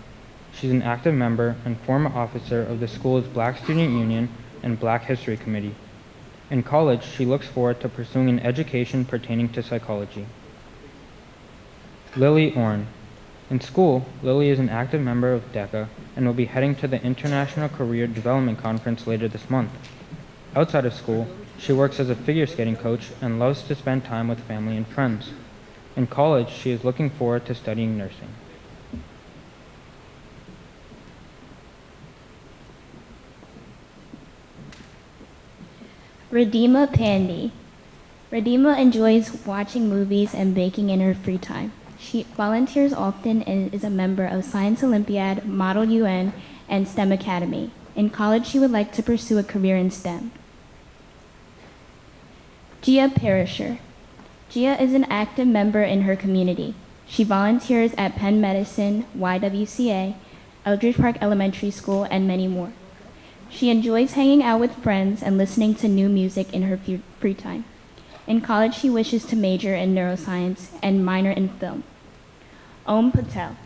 She's an active member and former officer of the school's Black Student Union and Black History Committee. In college, she looks forward to pursuing an education pertaining to psychology. Lily Orn. In school, Lily is an active member of DECA and will be heading to the International Career Development Conference later this month. Outside of school, she works as a figure skating coach and loves to spend time with family and friends. In college, she is looking forward to studying nursing. Redima Pandy. Redima enjoys watching movies and baking in her free time. She volunteers often and is a member of Science Olympiad, Model UN, and STEM Academy. In college, she would like to pursue a career in STEM. Gia Perisher. Gia is an active member in her community. She volunteers at Penn Medicine, YWCA, Eldridge Park Elementary School, and many more. She enjoys hanging out with friends and listening to new music in her free time. In college, she wishes to major in neuroscience and minor in film. Om Patel.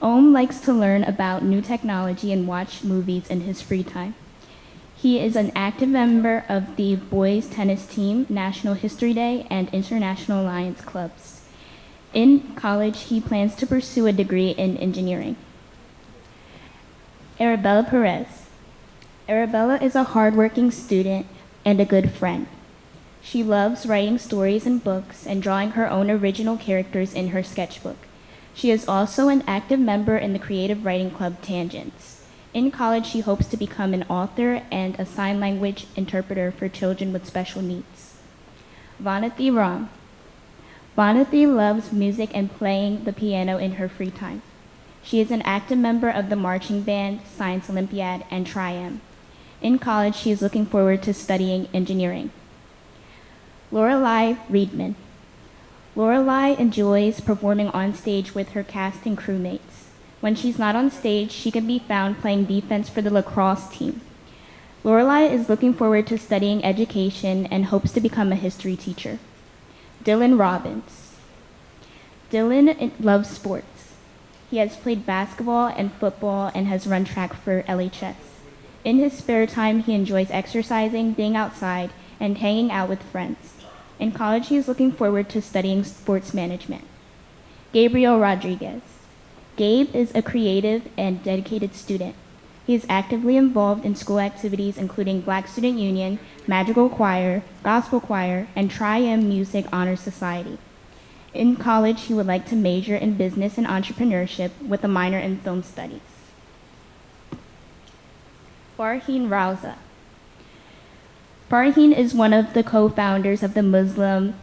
Om likes to learn about new technology and watch movies in his free time. He is an active member of the boys tennis team, National History Day, and International Alliance clubs. In college, he plans to pursue a degree in engineering. Arabella Perez. Arabella is a hardworking student and a good friend. She loves writing stories and books and drawing her own original characters in her sketchbook. She is also an active member in the creative writing club Tangents. In college, she hopes to become an author and a sign language interpreter for children with special needs. Vanati Ram. Vanati loves music and playing the piano in her free time. She is an active member of the marching band, Science Olympiad, and Tri-M. In college, she is looking forward to studying engineering. Lorelei Reedman. Lorelei enjoys performing on stage with her cast and crewmates. When she's not on stage, she can be found playing defense for the lacrosse team. Lorelai is looking forward to studying education and hopes to become a history teacher. Dylan Robbins. Dylan loves sports. He has played basketball and football and has run track for LHS. In his spare time, he enjoys exercising, being outside, and hanging out with friends. In college, he is looking forward to studying sports management. Gabriel Rodriguez. Gabe is a creative and dedicated student. He is actively involved in school activities including Black Student Union, Madrigal Choir, Gospel Choir, and Tri-M Music Honor Society. In college, he would like to major in business and entrepreneurship with a minor in film studies. Farheen Rauza. Farheen is one of the co-founders of the Muslim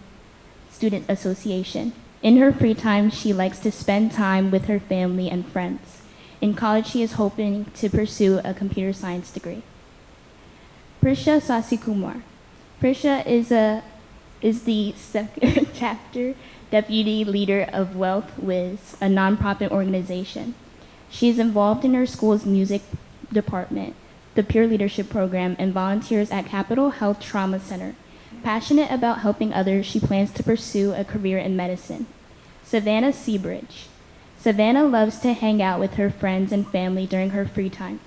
Student Association. In her free time, she likes to spend time with her family and friends. In college, she is hoping to pursue a computer science degree. Prisha Sasikumar. Prisha is the second chapter deputy leader of Wealth Wiz, a nonprofit organization. She is involved in her school's music department, the peer leadership program, and volunteers at Capitol Health Trauma Center. Passionate about helping others, she plans to pursue a career in medicine. Savannah Seabridge. Savannah loves to hang out with her friends and family during her free time.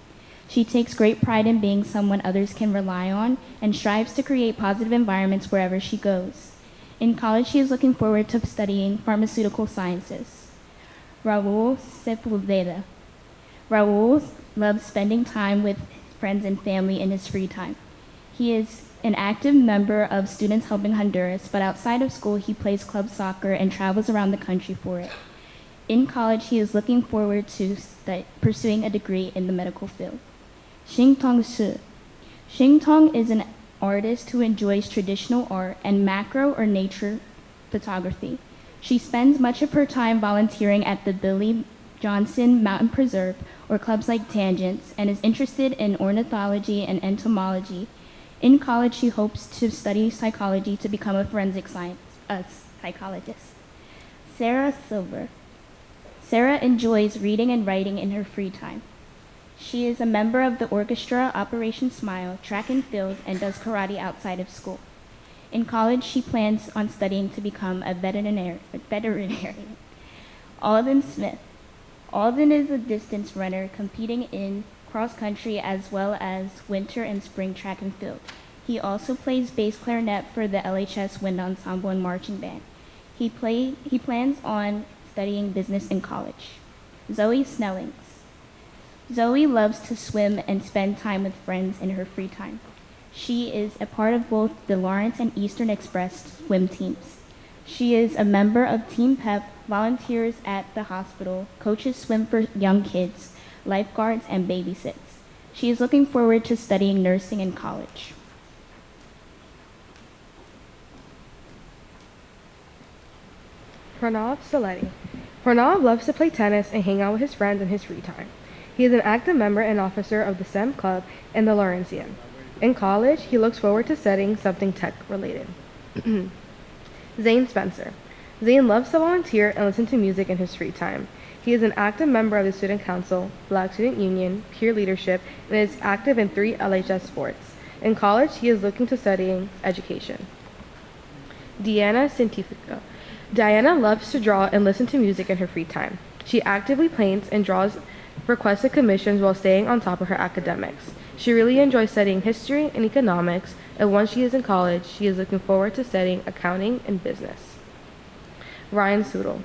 She takes great pride in being someone others can rely on and strives to create positive environments wherever she goes. In college, she is looking forward to studying pharmaceutical sciences. Raul Sepulveda. Raul loves spending time with friends and family in his free time. He is an active member of Students Helping Honduras, but outside of school, he plays club soccer and travels around the country for it. In college, he is looking forward to pursuing a degree in the medical field. Xingtong Su. Xingtong is an artist who enjoys traditional art and macro or nature photography. She spends much of her time volunteering at the Billy Johnson Mountain Preserve or clubs like Tangents and is interested in ornithology and entomology. In college, she hopes to study psychology to become a forensic psychologist. Sarah Silver. Sarah enjoys reading and writing in her free time. She is a member of the orchestra, Operation Smile, track and field, and does karate outside of school. In college, she plans on studying to become a veterinarian. Alden Smith. Alden is a distance runner competing in cross country as well as winter and spring track and field. He also plays bass clarinet for the LHS Wind Ensemble and Marching Band. He plans on studying business in college. Zoe Snellings. Zoe loves to swim and spend time with friends in her free time. She is a part of both the Lawrence and Eastern Express swim teams. She is a member of Team Pep, volunteers at the hospital, coaches swim for young kids, lifeguards, and babysits. She is looking forward to studying nursing in college. Pranav Saletti. Pranav loves to play tennis and hang out with his friends in his free time. He is an active member and officer of the STEM Club and the Lawrencian. In college, he looks forward to studying something tech-related. Zane Spencer. Zane loves to volunteer and listen to music in his free time. He is an active member of the Student Council, Black Student Union, peer leadership, and is active in 3 LHS sports. In college, he is looking to studying education. Deanna Santifico. Diana loves to draw and listen to music in her free time. She actively paints and draws requested commissions while staying on top of her academics. She really enjoys studying history and economics, and once she is in college, she is looking forward to studying accounting and business. Ryan Soodle.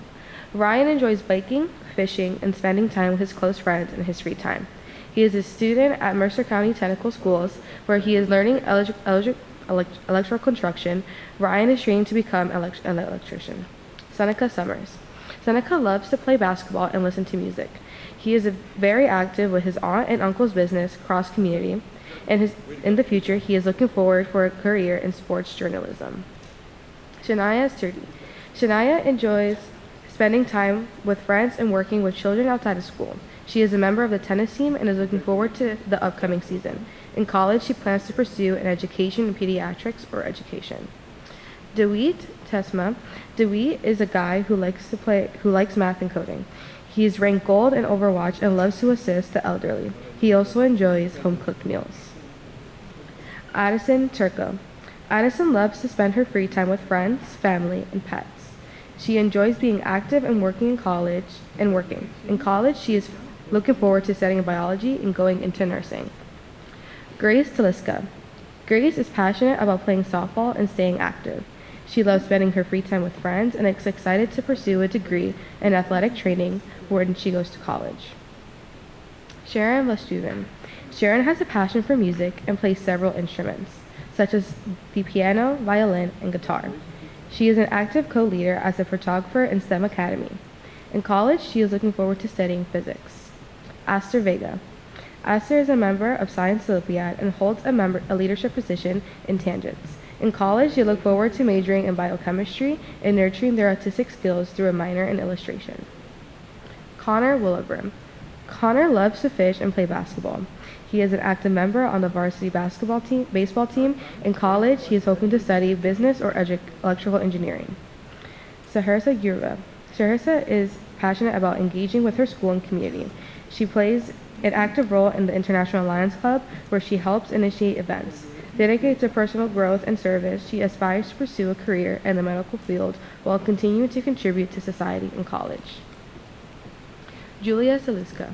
Ryan enjoys biking, fishing, and spending time with his close friends in his free time. He is a student at Mercer County Technical Schools, where he is learning electrical construction. Ryan is trained to become an electrician. Seneca Summers. Seneca loves to play basketball and listen to music. He is very active with his aunt and uncle's business, Cross Community, and in the future, he is looking forward for a career in sports journalism. Shania Sturdy. Shania enjoys spending time with friends and working with children outside of school. She is a member of the tennis team and is looking forward to the upcoming season. In college, she plans to pursue an education in pediatrics or education. DeWitt Tesma. DeWitt is a guy who likes math and coding. He is ranked gold in Overwatch and loves to assist the elderly. He also enjoys home-cooked meals. Addison Turco. Addison loves to spend her free time with friends, family, and pets. She enjoys being active and working in college and working. In college, she is looking forward to studying biology and going into nursing. Grace Taliska. Grace is passionate about playing softball and staying active. She loves spending her free time with friends and is excited to pursue a degree in athletic training when she goes to college. Sharon Lestuven. Sharon has a passion for music and plays several instruments, such as the piano, violin, and guitar. She is an active co-leader as a photographer in STEM Academy. In college, she is looking forward to studying physics. Aster Vega. Aster is a member of Science Olympiad and holds a leadership position in Tangents. In college, they look forward to majoring in biochemistry and nurturing their artistic skills through a minor in illustration. Connor Willebrim. Connor loves to fish and play basketball. He is an active member on the varsity baseball team. In college, he is hoping to study business or electrical engineering. Saharsa Yurva. Saharsa is passionate about engaging with her school and community. She plays an active role in the International Lions Club, where she helps initiate events. Dedicated to personal growth and service, she aspires to pursue a career in the medical field while continuing to contribute to society in college. Julia Saluska.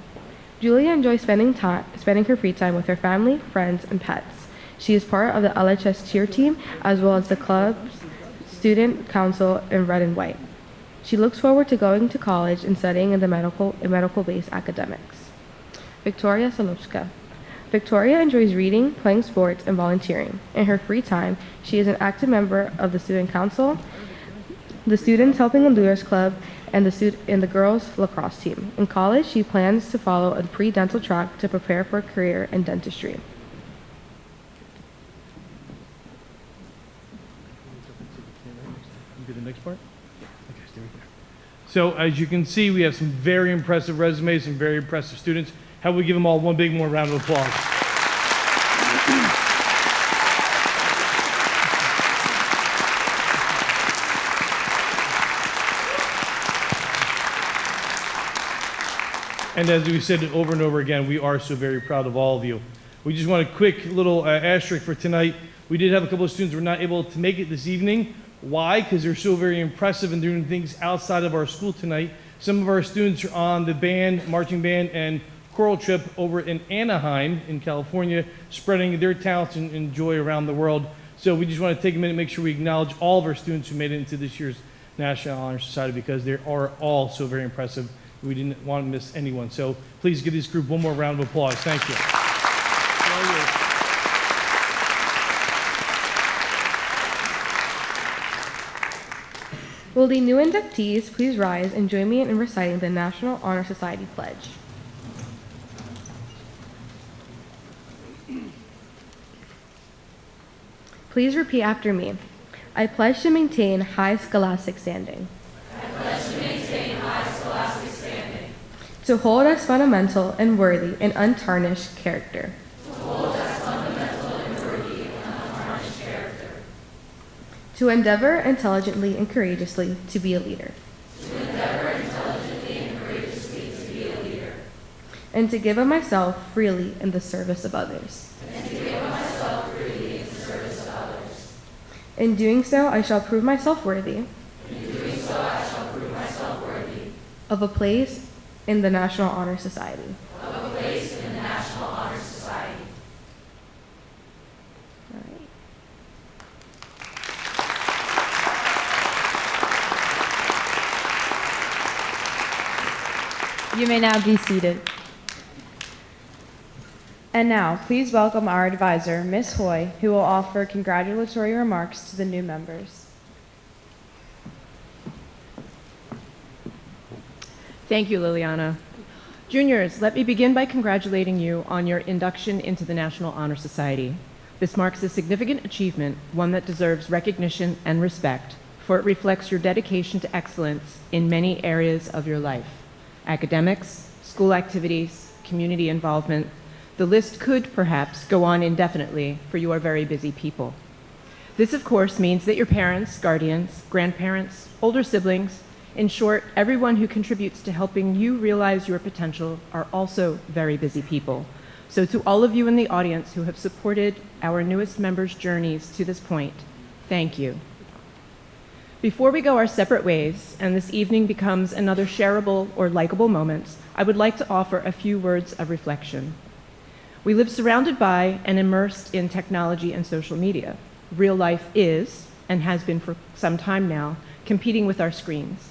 Julia enjoys spending her free time with her family, friends, and pets. She is part of the LHS cheer team as well as the club's student council in red and white. She looks forward to going to college and studying in medical-based academics. Victoria Solowska. Victoria enjoys reading, playing sports, and volunteering. In her free time, she is an active member of the student council, the Students Helping Honduras Club, and the girls lacrosse team. In college, she plans to follow a pre-dental track to prepare for a career in dentistry. Do the next part? Okay, stay right there. So as you can see, we have some very impressive resumes and very impressive students. How about we give them all one big more round of applause? And as we said over and over again, we are so very proud of all of you. We just want a quick little asterisk for tonight. We did have a couple of students who were not able to make it this evening. Why? Because they're so very impressive and doing things outside of our school tonight. Some of our students are on the band, marching band, and choral trip over in Anaheim in California, spreading their talents and joy around the world. So we just want to take a minute and make sure we acknowledge all of our students who made it into this year's National Honor Society, because they are all so very impressive. We didn't want to miss anyone. So please give this group one more round of applause. Thank you. Will the new inductees please rise and join me in reciting the National Honor Society Pledge? Please repeat after me. I pledge to maintain high scholastic standing. To hold as fundamental and worthy and untarnished character. To endeavor intelligently and courageously to be a leader. And to give of myself freely in the service of others. In doing so, I shall prove myself worthy. Of a place in the National Honor Society. All right. You may now be seated. And now, please welcome our advisor, Ms. Hoy, who will offer congratulatory remarks to the new members. Thank you, Liliana. Juniors, let me begin by congratulating you on your induction into the National Honor Society. This marks a significant achievement, one that deserves recognition and respect, for it reflects your dedication to excellence in many areas of your life: academics, school activities, community involvement. The list could perhaps go on indefinitely, for you are very busy people. This, of course, means that your parents, guardians, grandparents, older siblings, in short, everyone who contributes to helping you realize your potential, are also very busy people. So to all of you in the audience who have supported our newest members' journeys to this point, thank you. Before we go our separate ways, and this evening becomes another shareable or likable moment, I would like to offer a few words of reflection. We live surrounded by and immersed in technology and social media. Real life is, and has been for some time now, competing with our screens.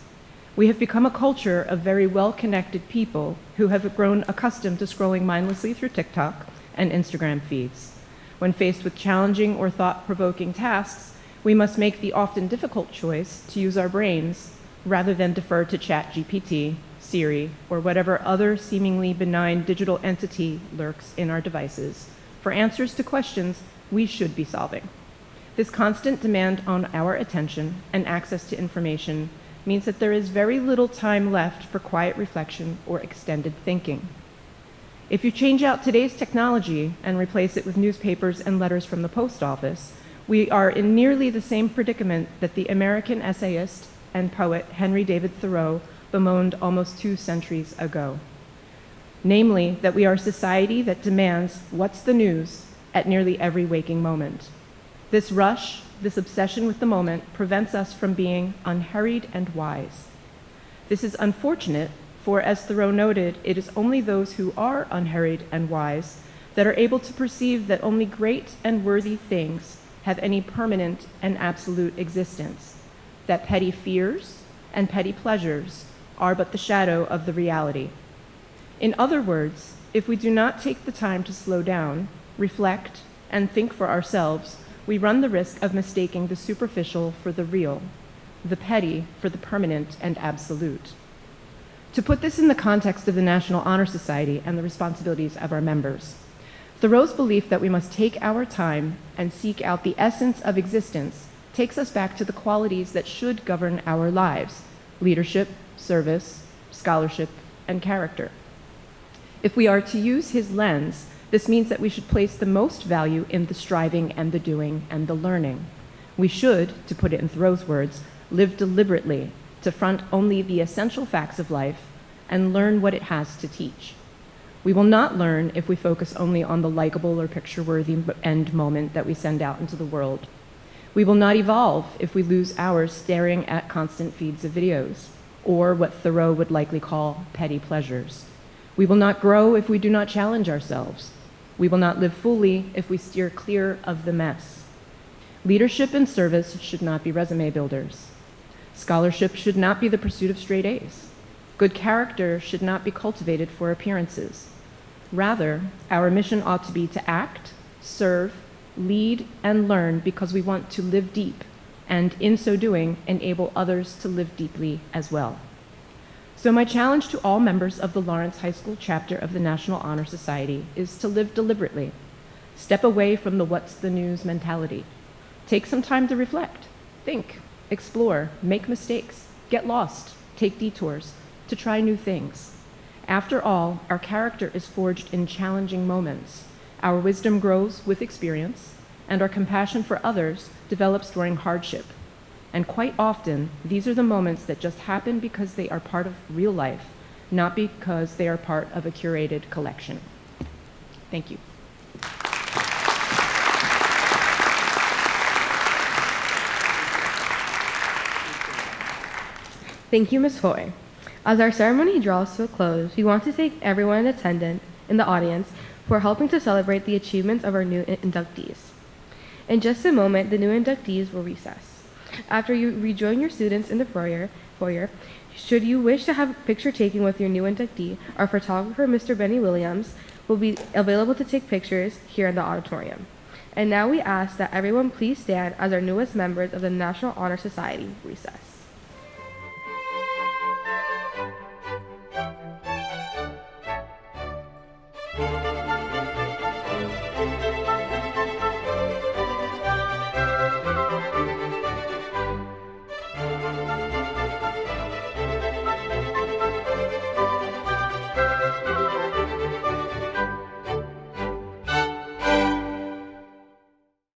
We have become a culture of very well-connected people who have grown accustomed to scrolling mindlessly through TikTok and Instagram feeds. When faced with challenging or thought-provoking tasks, we must make the often difficult choice to use our brains rather than defer to ChatGPT, Siri, or whatever other seemingly benign digital entity lurks in our devices for answers to questions we should be solving. This constant demand on our attention and access to information means that there is very little time left for quiet reflection or extended thinking. If you change out today's technology and replace it with newspapers and letters from the post office, we are in nearly the same predicament that the American essayist and poet Henry David Thoreau bemoaned almost 2 centuries ago. Namely, that we are a society that demands what's the news at nearly every waking moment. This rush, this obsession with the moment, prevents us from being unhurried and wise. This is unfortunate, for as Thoreau noted, it is only those who are unhurried and wise that are able to perceive that only great and worthy things have any permanent and absolute existence, that petty fears and petty pleasures are but the shadow of the reality. In other words, if we do not take the time to slow down, reflect, and think for ourselves, we run the risk of mistaking the superficial for the real, the petty for the permanent and absolute. To put this in the context of the National Honor Society and the responsibilities of our members, Thoreau's belief that we must take our time and seek out the essence of existence takes us back to the qualities that should govern our lives: leadership, service, scholarship, and character. If we are to use his lens, this means that we should place the most value in the striving and the doing and the learning. We should, to put it in Thoreau's words, live deliberately to front only the essential facts of life and learn what it has to teach. We will not learn if we focus only on the likable or picture-worthy end moment that we send out into the world. We will not evolve if we lose hours staring at constant feeds of videos, or what Thoreau would likely call petty pleasures. We will not grow if we do not challenge ourselves. We will not live fully if we steer clear of the mess. Leadership and service should not be resume builders. Scholarship should not be the pursuit of straight A's. Good character should not be cultivated for appearances. Rather, our mission ought to be to act, serve, lead, and learn because we want to live deep, and in so doing, enable others to live deeply as well. So my challenge to all members of the Lawrence High School chapter of the National Honor Society is to live deliberately. Step away from the what's the news mentality. Take some time to reflect, think, explore, make mistakes, get lost, take detours, to try new things. After all, our character is forged in challenging moments. Our wisdom grows with experience, and our compassion for others develops during hardship. And quite often, these are the moments that just happen because they are part of real life, not because they are part of a curated collection. Thank you. Thank you, Ms. Hoy. As our ceremony draws to a close, we want to thank everyone in attendance in the audience for helping to celebrate the achievements of our new inductees. In just a moment, the new inductees will recess. After you rejoin your students in the foyer, should you wish to have a picture taken with your new inductee, our photographer, Mr. Benny Williams, will be available to take pictures here in the auditorium. And now we ask that everyone please stand as our newest members of the National Honor Society recess.